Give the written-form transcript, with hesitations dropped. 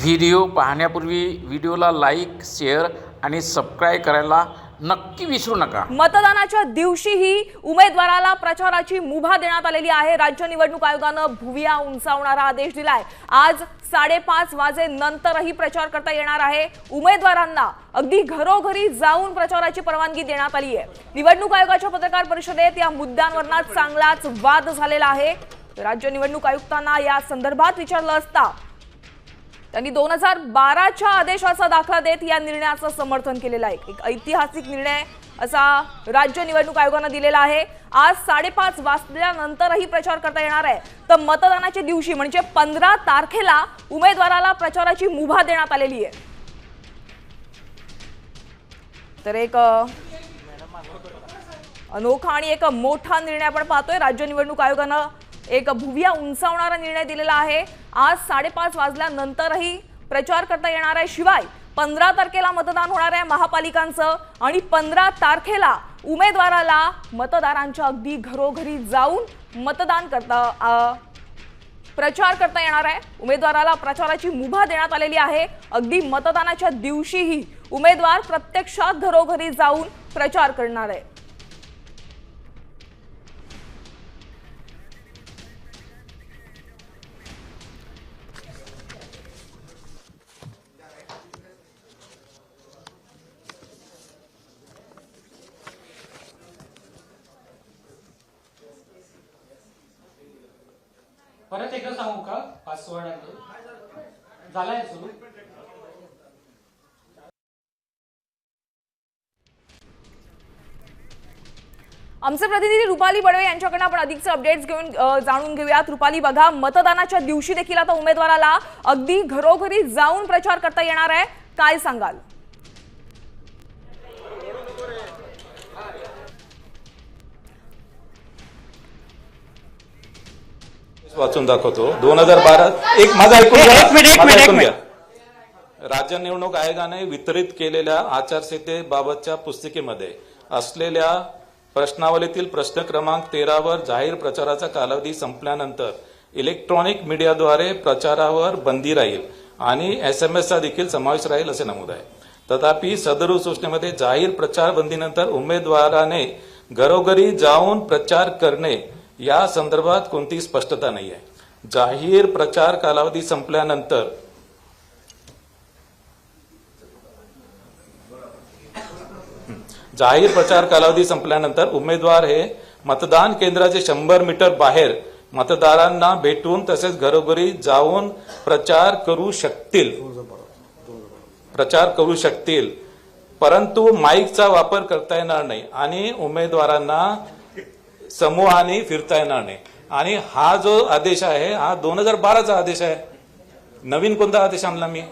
Video पाहण्यापूर्वी व्हिडिओला like, share आणि सबस्क्राईब करायला नक्की विसरू नका। मतदानाच्या दिवशीही उमेदवाराला प्रचाराची मुभा देण्यात आलेली आहे। राज्य निवडणूक आयोगानं भुविया उंचावणारा आदेश दिलाय। आज 5:30 वाजेनंतरही प्रचार करता येणार आहे। उमेदवारांना अगदी घरोघरी जाऊन प्रचाराची परवानगी देण्यात आली आहे। निवडणूक आयोगाच्या पत्रकार परिषदेत या मुद्द्यांवरना चांगलाच वाद झालेला आहे। राज्य निवडणूक आयुक्तांना या संदर्भात विचारलं असता त्यांनी 2012च्या आदेशाचा दाखला देत या निर्णयाचं समर्थन केलेलं आहे। एक ऐतिहासिक निर्णय असा राज्य निवडणूक आयोगाने दिलेला आहे। आज 5:30 वाजल्यानंतरही प्रचार करता येणार आहे। तर मतदानाच्या दिवशी म्हणजे 15 तारखेला उमेदवाराला प्रचाराची मुभा देण्यात आलेली आहे। तर एक अनोखा आणि एक मोठा निर्णय आपण पाहतोय। राज्य निवडणूक आयोगाने एक भुविया उंचावणारा निर्णय दिलेला आहे। आज 5:30 वाजल्यानंतरही प्रचार करता येणार आहे। शिवाय 15 तारखेला मतदान होणार आहे महापालिकांचं आणि 15 तारखेला उमेदवाराला मतदारांच्या अगदी घरोघरी जाऊन मतदान प्रचार करता येणार आहे। उमेदवाराला प्रचाराची मुभा देण्यात आलेली आहे। अगदी मतदानाच्या दिवशीही उमेदवार प्रत्यक्षात घरोघरी जाऊन प्रचार करणार आहे। परत एकदा सांगू का? पासवर्ड झालाय सुरू। आमचे प्रतिनिधी रुपाली बडवे यांच्याकडून आपण अधिकचे अपडेट्स घेऊन जाणून घेऊयात। रुपाली, बघा, मतदानाच्या दिवशी देखील आता उमेदवाराला अगदी घरोघरी जाऊन प्रचार करता येणार आहे। काय सांगाल? वाचून दाखवतो। 2012 एक माझा ऐकून घ्या। राज्य निवडणूक आयोगाने वितरित केलेल्या आचारसंहितेबाबतच्या पुस्तिकेमध्ये असलेल्या प्रश्नावलीतील प्रश्न क्रमांक 13 वर जाहीर प्रचाराचा कालावधी संपल्यानंतर इलेक्ट्रॉनिक मीडियाद्वारे प्रचारावर बंदी राहील आणि SMS देखील समावेश राहील असे नमूद आहे। तथापि सदर सूचनेमध्ये जाहीर प्रचार बंदीनंतर उमेदवाराने घरोघरी जाऊन प्रचार करणे या संदर्भात कोणतीही स्पष्टता नाही आहे। जाहीर प्रचार कालावधी संपल्यानंतर उमेदवार हे मतदान केंद्राचे 100 मीटर बाहेर मतदारांना भेटून तसेच घरोघरी जाऊन प्रचार करू शकतील, परंतु माईकचा वापर करता येणार नाही आणि उमेदवारांना समूहाने फिरता येणार नाही। आणि हा जो आदेश आहे हा 2012चा आदेश आहे। नवीन कोणता आदेश आणला मी?